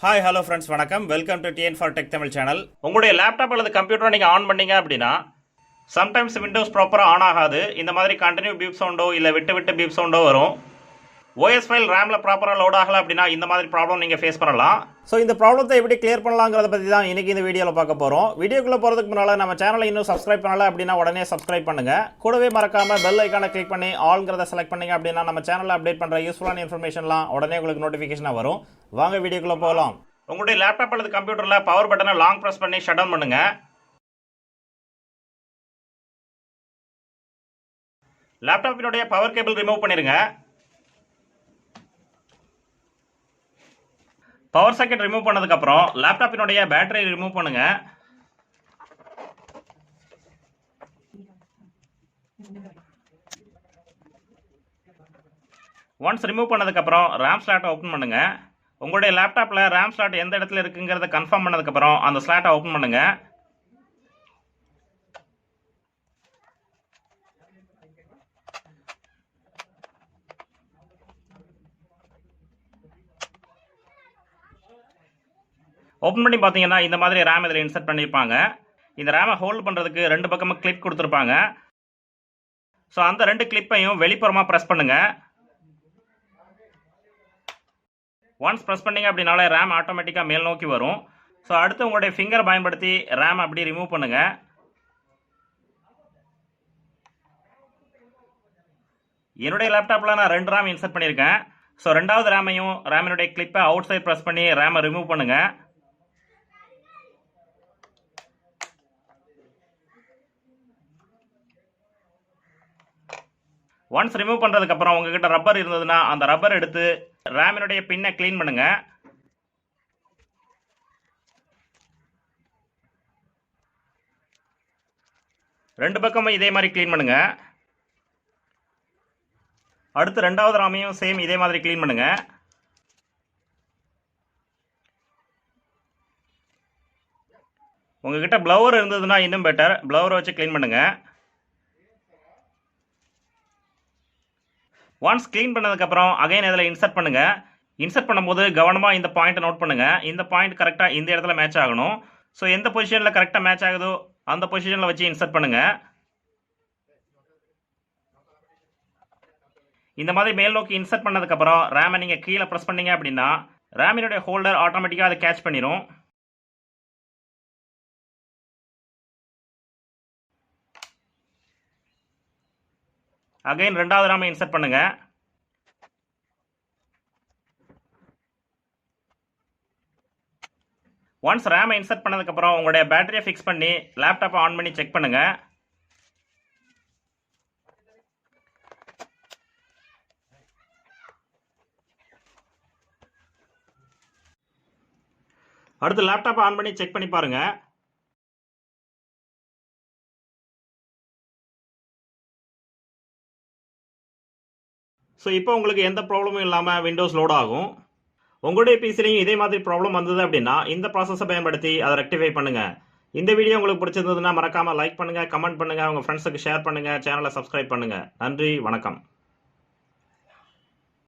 Hi hello friends வணக்கம். Welcome to TN for tech Tamil channel. உங்களுடைய laptop அல்லது கம்ப்யூட்டரை நீங்கள் ஆன் பண்ணீங்க அப்படின்னா சம்டைம்ஸ் விண்டோஸ் ப்ராப்பராக ஆன் ஆகாது. இந்த மாதிரி கண்டினியூ பீப் சவுண்டோ இல்லை விட்டு விட்டு பீப் சவுண்டோ வரும். ஓஎஸ் ஃபைல் ரேமில் ப்ராப்பராக லோட் ஆகலை அப்படின்னா இந்த மாதிரி ப்ராப்ளம் நீங்கள் ஃபேஸ் பண்ணலாம். ஸோ இந்த ப்ராப்ளத்தை எப்படி கிளியர் பண்ணலாங்கிறத பற்றி தான் இன்றைக்கி இந்த வீடியோவில் பார்க்க போகிறோம். வீடியோக்குள்ளே போகிறதுக்கு முன்னால் நம்ம சேனலை இன்னும் சப்ஸ்கிரைப் பண்ணலை அப்படின்னா உடனே சப்ஸ்கிரைப் பண்ணுங்கள். கூடவே மறக்காமல் பெல் ஐக்கானை கிளிக் பண்ணி ஆல்ங்கிறத செலக்ட் பண்ணிங்க அப்படின்னா நம்ம சேனலில் அப்டேட் பண்ணுற யூஸ்ஃபுல்லான இன்ஃபர்மேஷன்லாம் உடனே உங்களுக்கு நோட்டிஃபிகேஷனாக வரும். வாங்க வீடியோக்குள்ளே போகலாம். உங்களுடைய லேப்டாப் அல்லது கம்ப்யூட்டரில் பவர் பட்டனை லாங் ப்ரெஸ் பண்ணி ஷட் டவுன் பண்ணுங்க. லேப்டாப்பினுடைய பவர் கேபிள் ரிமூவ் பண்ணிருங்க. பவர் சாக்கெட் ரிமூவ் பண்ணதுக்கு அப்புறம் லேப்டாப்பினுடைய பேட்டரி ரிமூவ் பண்ணுங்க. ஒன்ஸ் ரிமூவ் பண்ணதுக்கு அப்புறம் ரேம் ஸ்லாட்டை ஓப்பன் பண்ணுங்க. உங்களுடைய லேப்டாப்ல ரேம் ஸ்லாட் எந்த இடத்துல இருக்குங்கிறத கன்ஃபார்ம் பண்ணதுக்கு அப்புறம் அந்த ஸ்லாட்டை ஓப்பன் பண்ணுங்க. ஓப்பன் பண்ணி பார்த்தீங்கன்னா இந்த மாதிரி ரேம் இதில் இன்சர்ட் பண்ணியிருப்பாங்க. இந்த ரேமை ஹோல்ட் பண்ணுறதுக்கு ரெண்டு பக்கமும் கிளிப் கொடுத்துருப்பாங்க. ஸோ அந்த ரெண்டு கிளிப்பையும் வெளிப்புறமாக ப்ரெஸ் பண்ணுங்க. ஒன்ஸ் ப்ரெஸ் பண்ணிங்க அப்படின்னாலே ரேம் ஆட்டோமேட்டிக்காக மேல் நோக்கி வரும். ஸோ அடுத்து உங்களுடைய ஃபிங்கரை பயன்படுத்தி ரேம் அப்படி ரிமூவ் பண்ணுங்க. என்னுடைய லேப்டாப்பில் நான் 2 ரேம் இன்சர்ட் பண்ணியிருக்கேன். ஸோ ரெண்டாவது ரேமையும் ரேமினுடைய கிளிப்பை அவுட் சைட் ப்ரெஸ் பண்ணி ரேமை ரிமூவ் பண்ணுங்க. ஒன்ஸ் ரிமூவ் பண்ணுறதுக்கு அப்புறம் உங்ககிட்ட ரப்பர் இருந்ததுன்னா அந்த ரப்பர் எடுத்து ரேமினுடைய பின்னை க்ளீன் பண்ணுங்க. ரெண்டு பக்கமும் இதே மாதிரி க்ளீன் பண்ணுங்க. அடுத்து ரெண்டாவது ராமையும் சேம் இதே மாதிரி க்ளீன் பண்ணுங்க. உங்ககிட்ட ப்ளவர் இருந்ததுன்னா இன்னும் பெட்டர், ப்ளவரை வச்சு க்ளீன் பண்ணுங்க. ஒன்ஸ் க்ளீன் பண்ணதுக்கப்புறம் அகைன் இதில் இன்சர்ட் பண்ணுங்க. இன்சர்ட் பண்ணும்போது கவனமாக இந்த பாயிண்ட்டை நோட் பண்ணுங்க. இந்த பாயிண்ட் கரெக்டாக இந்த இடத்துல மேட்ச் ஆகணும். ஸோ எந்த பொசிஷனில் கரெக்டாக மேட்ச் ஆகுதோ அந்த பொசிஷனில் வச்சு இன்சர்ட் பண்ணுங்க. இந்த மாதிரி மேல் நோக்கி இன்சர்ட் பண்ணதுக்கப்புறம் ரேமை நீங்கள் கீழே ப்ரெஸ் பண்ணீங்க அப்படின்னா ரேமினுடைய ஹோல்டர் ஆட்டோமேட்டிக்காக அதை கேட்ச் பண்ணிடும். அகைன் ரெண்டாவது ரேமை இன்சர்ட் பண்ணுங்க. ஒன்ஸ் ரேமை இன்சர்ட் பண்ணதுக்கப்புறம் உங்களுடைய பேட்டரியை ஃபிக்ஸ் பண்ணி லேப்டாப்பை ஆன் பண்ணி செக் பண்ணுங்க. அடுத்து லேப்டாப்பை ஆன் பண்ணி செக் பண்ணி பாருங்க. ஸோ இப்போ உங்களுக்கு எந்த ப்ராப்ளமும் இல்லாமல் விண்டோஸ் லோட் ஆகும். உங்களுடைய பிசிலையும் இதே மாதிரி ப்ராப்ளம் வந்தது அப்படின்னா இந்த ப்ராசஸை பயன்படுத்தி அதை ரெக்டிஃபை பண்ணுங்க. இந்த வீடியோ உங்களுக்கு பிடிச்சிருந்ததுன்னா மறக்காமல் லைக் பண்ணுங்க, கமெண்ட் பண்ணுங்க, உங்கள் ஃப்ரெண்ட்ஸுக்கு ஷேர் பண்ணுங்க, சேனலை சப்ஸ்கிரைப் பண்ணுங்க. நன்றி, வணக்கம்.